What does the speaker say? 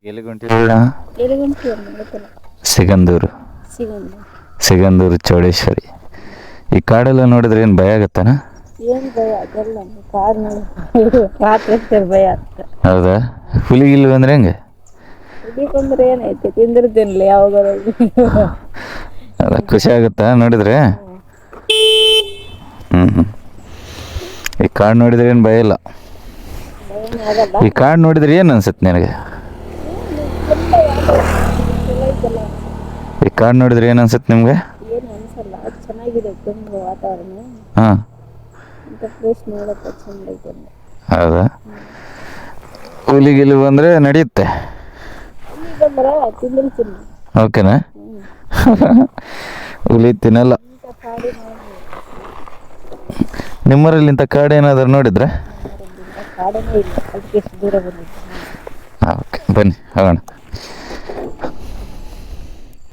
ಎಲ್ಲಿಗೆ ಹೊಂಟಿದ್ದೀರಾ? ಎಲ್ಲಿಗುಂಟಿ ಅಮ್ಮ ಗೊತ್ತಿಲ್ಲ. ಸಿಗಂದೂರು. ಸಿಗಂದು ಸಿಗಂದೂರು ಚೌಡೇಶ್ವರಿ. ಈ ಕಾಡೆಲ್ಲ ನೋಡಿದ್ರೆ ಏನು ಭಯ ಆಗತ್ತನ? ಏನು ಭಯ ಅದೆಲ್ಲ ಕಾಡು ನೋಡಿ ರಾತ್ರಿ ಅಷ್ಟೇ ಭಯ ಆಗ್ತದೆ. ಹೌದಾ? ಹುಲಿ ಗಿಲಿ ಬಂದ್ರೆ ಹೆಂಗೆ? ಹುಲಿ ಬಂದ್ರೆ ಏನೈತೆ ತಿಂದಿರ್ತೀನಿಲ್ಲ ಯಾವಾಗಾರ. ಅದ ಖುಷಿ ಆಗುತ್ತಾ ನೋಡಿದ್ರೆ? ಹ್ಞೂ. ಈ ಕಾಡು ನೋಡಿದ್ರೆ ಏನು ಭಯ ಇಲ್ಲ. ಭಯನೇ ಆಗಲ್ಲ. ಈ ಕಾಡು ನೋಡಿದ್ರೆ ಏನು ಅನ್ಸುತ್ತೆ ನಿನಗೆ? ಚಲೋ ಐತಲ್ಲ. ಈ ಕಾಡು ನೋಡಿದ್ರೆ ಏನು ಅನ್ಸುತ್ತೆ ನಿಮಗೆ? ಏನು ಅನ್ಸಲ್ಲ, ಅದು ಚೆನ್ನಾಗಿದೆ ತುಂಬ ವಾತಾವರಣ. ಹಾಂ. ಅಂತ ಪ್ಲೇಸ್ ನೋಡಕ್ಕೆ ಚಂದ ಐತೆ. ಹೌದಾ? ಹುಲಿ ಗಿಲಿ ಬಂದರೆ ನಡೆಯುತ್ತೆ. ಹುಲಿ ಬಂದ್ರೆ ತಿಂದಿರ್ತೀನಿ. ಓಕೆನಾ? ಹುಲಿ ತಿನ್ನಲ್ಲ. ಇಂಥ ಕಾಡು ನೋಡಿ. ನಿಮ್ಮೂರಲ್ಲಿ ಇಂಥ ಕಾಡು ಏನಾದರೂ ನೋಡಿದ್ರೆ? ನಮ್ಮೂರಲ್ಲಿ ಇಂಥ ಕಾಡೇ ಇಲ್ಲ, ಅದಕ್ಕೆ ಎಷ್ಟು ದೂರ ಬಂದಿದ್ದೀನಿ. ಓಕೆ, ಬನ್ನಿ ಹೋಗೋಣ.